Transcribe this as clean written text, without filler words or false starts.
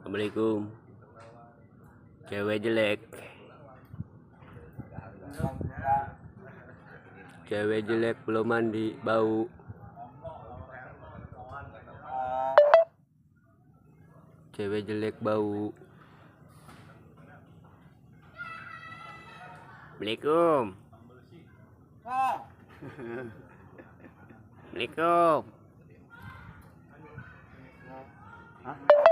Assalamualaikum. Cewek jelek. Cewek jelek belum mandi, bau. Cewek jelek bau. Assalamualaikum. Assalamualaikum.